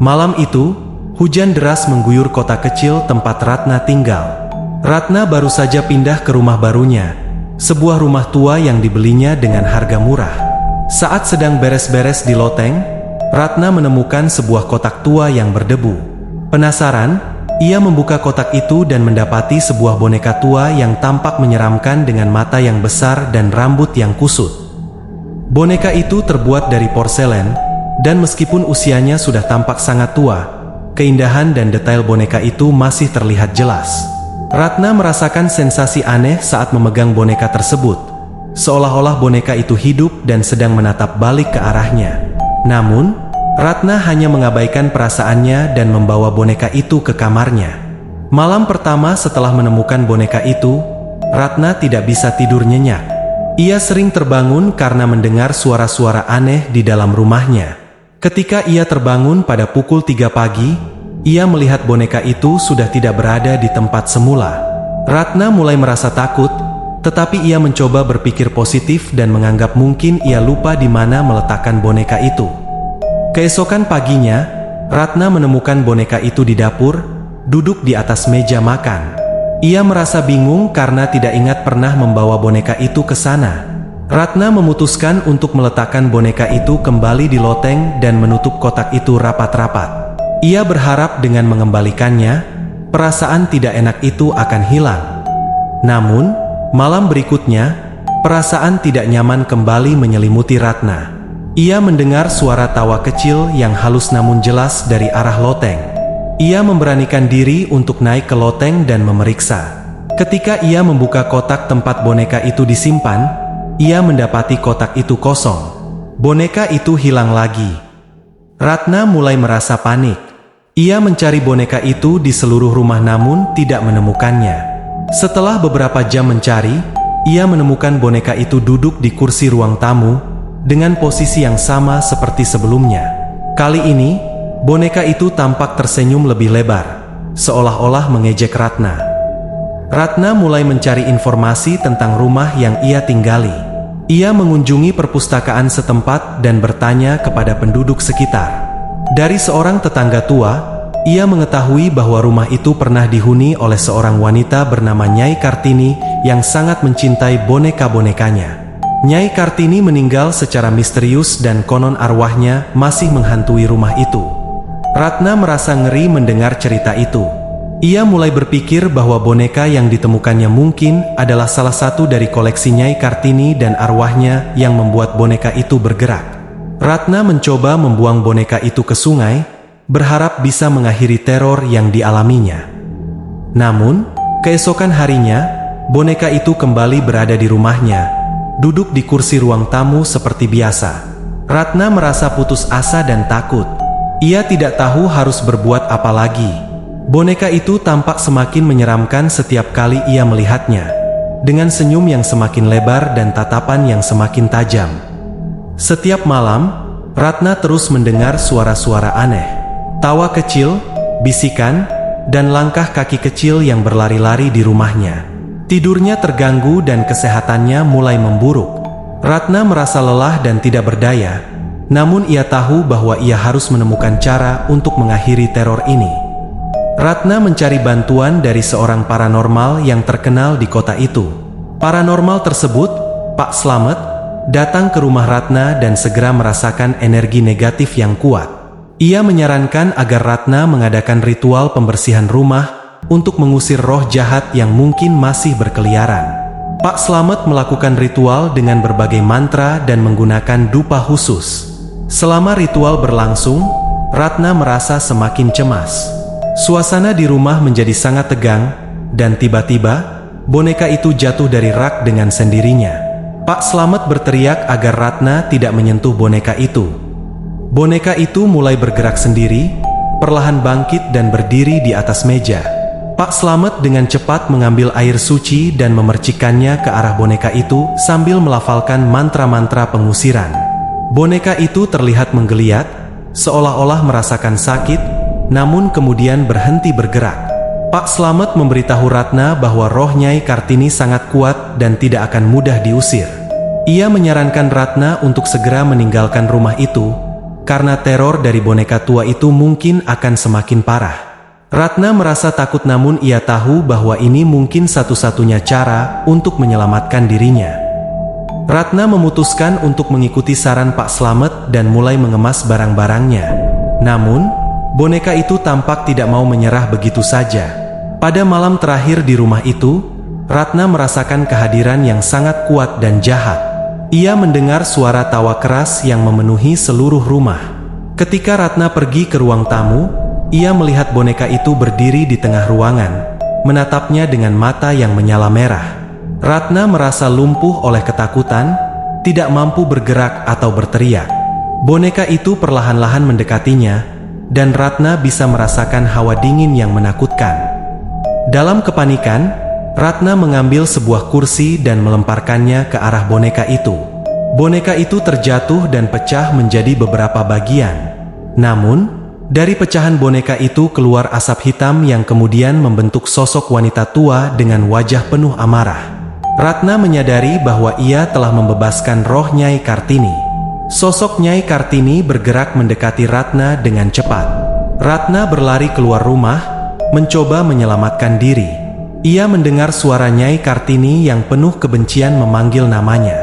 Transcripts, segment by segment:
Malam itu, hujan deras mengguyur kota kecil tempat Ratna tinggal. Ratna baru saja pindah ke rumah barunya, sebuah rumah tua yang dibelinya dengan harga murah. Saat sedang beres-beres di loteng, Ratna menemukan sebuah kotak tua yang berdebu. Penasaran, ia membuka kotak itu dan mendapati sebuah boneka tua yang tampak menyeramkan dengan mata yang besar dan rambut yang kusut. Boneka itu terbuat dari porselen, dan meskipun usianya sudah tampak sangat tua, keindahan dan detail boneka itu masih terlihat jelas. Ratna merasakan sensasi aneh saat memegang boneka tersebut, seolah-olah boneka itu hidup dan sedang menatap balik ke arahnya. Namun, Ratna hanya mengabaikan perasaannya dan membawa boneka itu ke kamarnya. Malam pertama setelah menemukan boneka itu, Ratna tidak bisa tidur nyenyak. Ia sering terbangun karena mendengar suara-suara aneh di dalam rumahnya. Ketika ia terbangun pada pukul 3 pagi, ia melihat boneka itu sudah tidak berada di tempat semula. Ratna mulai merasa takut, tetapi ia mencoba berpikir positif dan menganggap mungkin ia lupa di mana meletakkan boneka itu. Keesokan paginya, Ratna menemukan boneka itu di dapur, duduk di atas meja makan. Ia merasa bingung karena tidak ingat pernah membawa boneka itu ke sana. Ratna memutuskan untuk meletakkan boneka itu kembali di loteng dan menutup kotak itu rapat-rapat. Ia berharap dengan mengembalikannya, perasaan tidak enak itu akan hilang. Namun, malam berikutnya, perasaan tidak nyaman kembali menyelimuti Ratna. Ia mendengar suara tawa kecil yang halus namun jelas dari arah loteng. Ia memberanikan diri untuk naik ke loteng dan memeriksa. Ketika ia membuka kotak tempat boneka itu disimpan, ia mendapati kotak itu kosong. Boneka itu hilang lagi. Ratna mulai merasa panik. Ia mencari boneka itu di seluruh rumah namun tidak menemukannya. Setelah beberapa jam mencari, ia menemukan boneka itu duduk di kursi ruang tamu, dengan posisi yang sama seperti sebelumnya. Kali ini, boneka itu tampak tersenyum lebih lebar, seolah-olah mengejek Ratna. Ratna mulai mencari informasi tentang rumah yang ia tinggali. Ia mengunjungi perpustakaan setempat dan bertanya kepada penduduk sekitar. Dari seorang tetangga tua, ia mengetahui bahwa rumah itu pernah dihuni oleh seorang wanita bernama Nyai Kartini yang sangat mencintai boneka-bonekanya. Nyai Kartini meninggal secara misterius dan konon arwahnya masih menghantui rumah itu. Ratna merasa ngeri mendengar cerita itu. Ia mulai berpikir bahwa boneka yang ditemukannya mungkin adalah salah satu dari koleksi Nyai Kartini dan arwahnya yang membuat boneka itu bergerak. Ratna mencoba membuang boneka itu ke sungai, berharap bisa mengakhiri teror yang dialaminya. Namun, keesokan harinya, boneka itu kembali berada di rumahnya, duduk di kursi ruang tamu seperti biasa. Ratna merasa putus asa dan takut. Ia tidak tahu harus berbuat apa lagi. Boneka itu tampak semakin menyeramkan setiap kali ia melihatnya, dengan senyum yang semakin lebar dan tatapan yang semakin tajam. Setiap malam, Ratna terus mendengar suara-suara aneh. Tawa kecil, bisikan, dan langkah kaki kecil yang berlari-lari di rumahnya. Tidurnya terganggu dan kesehatannya mulai memburuk. Ratna merasa lelah dan tidak berdaya, namun ia tahu bahwa ia harus menemukan cara untuk mengakhiri teror ini. Ratna mencari bantuan dari seorang paranormal yang terkenal di kota itu. Paranormal tersebut, Pak Slamet, datang ke rumah Ratna dan segera merasakan energi negatif yang kuat. Ia menyarankan agar Ratna mengadakan ritual pembersihan rumah untuk mengusir roh jahat yang mungkin masih berkeliaran. Pak Slamet melakukan ritual dengan berbagai mantra dan menggunakan dupa khusus. Selama ritual berlangsung, Ratna merasa semakin cemas. Suasana di rumah menjadi sangat tegang, dan tiba-tiba, boneka itu jatuh dari rak dengan sendirinya. Pak Slamet berteriak agar Ratna tidak menyentuh boneka itu. Boneka itu mulai bergerak sendiri, perlahan bangkit dan berdiri di atas meja. Pak Slamet dengan cepat mengambil air suci dan memercikannya ke arah boneka itu sambil melafalkan mantra-mantra pengusiran. Boneka itu terlihat menggeliat, seolah-olah merasakan sakit, namun kemudian berhenti bergerak. Pak Slamet memberitahu Ratna bahwa roh Nyai Kartini sangat kuat dan tidak akan mudah diusir. Ia menyarankan Ratna untuk segera meninggalkan rumah itu, karena teror dari boneka tua itu mungkin akan semakin parah. Ratna merasa takut, namun ia tahu bahwa ini mungkin satu-satunya cara untuk menyelamatkan dirinya. Ratna memutuskan untuk mengikuti saran Pak Slamet dan mulai mengemas barang-barangnya. Namun, boneka itu tampak tidak mau menyerah begitu saja. Pada malam terakhir di rumah itu, Ratna merasakan kehadiran yang sangat kuat dan jahat. Ia mendengar suara tawa keras yang memenuhi seluruh rumah. Ketika Ratna pergi ke ruang tamu, ia melihat boneka itu berdiri di tengah ruangan, menatapnya dengan mata yang menyala merah. Ratna merasa lumpuh oleh ketakutan, tidak mampu bergerak atau berteriak. Boneka itu perlahan-lahan mendekatinya, dan Ratna bisa merasakan hawa dingin yang menakutkan. Dalam kepanikan, Ratna mengambil sebuah kursi dan melemparkannya ke arah boneka itu. Boneka itu terjatuh dan pecah menjadi beberapa bagian. Namun, dari pecahan boneka itu keluar asap hitam yang kemudian membentuk sosok wanita tua dengan wajah penuh amarah. Ratna menyadari bahwa ia telah membebaskan roh Nyai Kartini. Sosok Nyai Kartini bergerak mendekati Ratna dengan cepat. Ratna berlari keluar rumah, mencoba menyelamatkan diri. Ia mendengar suara Nyai Kartini yang penuh kebencian memanggil namanya.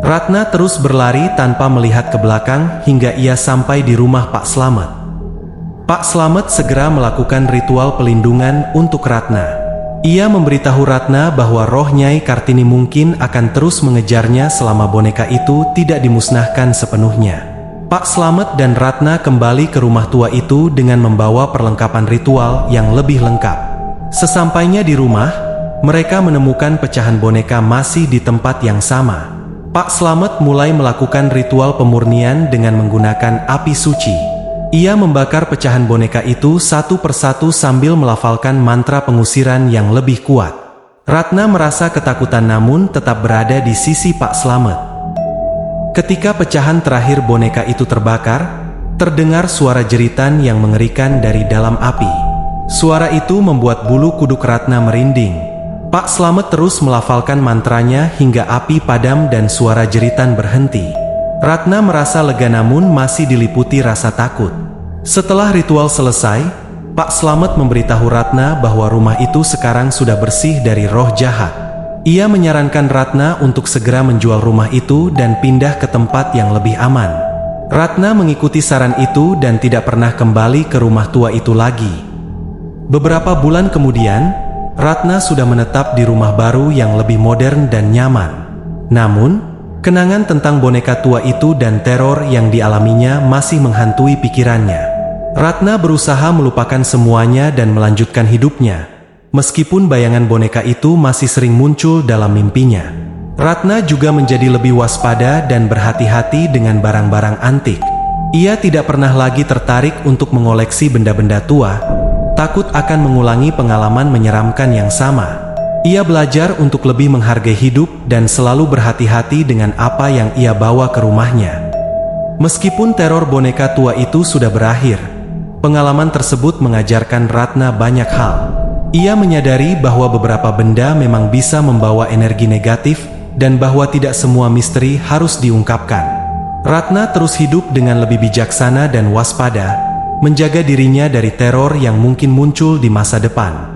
Ratna terus berlari tanpa melihat ke belakang hingga ia sampai di rumah Pak Slamet. Pak Slamet segera melakukan ritual pelindungan untuk Ratna. Ia memberitahu Ratna bahwa roh Nyai Kartini mungkin akan terus mengejarnya selama boneka itu tidak dimusnahkan sepenuhnya. Pak Slamet dan Ratna kembali ke rumah tua itu dengan membawa perlengkapan ritual yang lebih lengkap. Sesampainya di rumah, mereka menemukan pecahan boneka masih di tempat yang sama. Pak Slamet mulai melakukan ritual pemurnian dengan menggunakan api suci. Ia membakar pecahan boneka itu satu persatu sambil melafalkan mantra pengusiran yang lebih kuat. Ratna merasa ketakutan namun tetap berada di sisi Pak Slamet. Ketika pecahan terakhir boneka itu terbakar, terdengar suara jeritan yang mengerikan dari dalam api. Suara itu membuat bulu kuduk Ratna merinding. Pak Slamet terus melafalkan mantranya hingga api padam dan suara jeritan berhenti. Ratna merasa lega namun masih diliputi rasa takut. Setelah ritual selesai, Pak Slamet memberitahu Ratna bahwa rumah itu sekarang sudah bersih dari roh jahat. Ia menyarankan Ratna untuk segera menjual rumah itu dan pindah ke tempat yang lebih aman. Ratna mengikuti saran itu dan tidak pernah kembali ke rumah tua itu lagi. Beberapa bulan kemudian, Ratna sudah menetap di rumah baru yang lebih modern dan nyaman. Namun, kenangan tentang boneka tua itu dan teror yang dialaminya masih menghantui pikirannya. Ratna berusaha melupakan semuanya dan melanjutkan hidupnya, meskipun bayangan boneka itu masih sering muncul dalam mimpinya. Ratna juga menjadi lebih waspada dan berhati-hati dengan barang-barang antik. Ia tidak pernah lagi tertarik untuk mengoleksi benda-benda tua, takut akan mengulangi pengalaman menyeramkan yang sama. Ia belajar untuk lebih menghargai hidup dan selalu berhati-hati dengan apa yang ia bawa ke rumahnya. Meskipun teror boneka tua itu sudah berakhir, pengalaman tersebut mengajarkan Ratna banyak hal. Ia menyadari bahwa beberapa benda memang bisa membawa energi negatif dan bahwa tidak semua misteri harus diungkapkan. Ratna terus hidup dengan lebih bijaksana dan waspada, menjaga dirinya dari teror yang mungkin muncul di masa depan.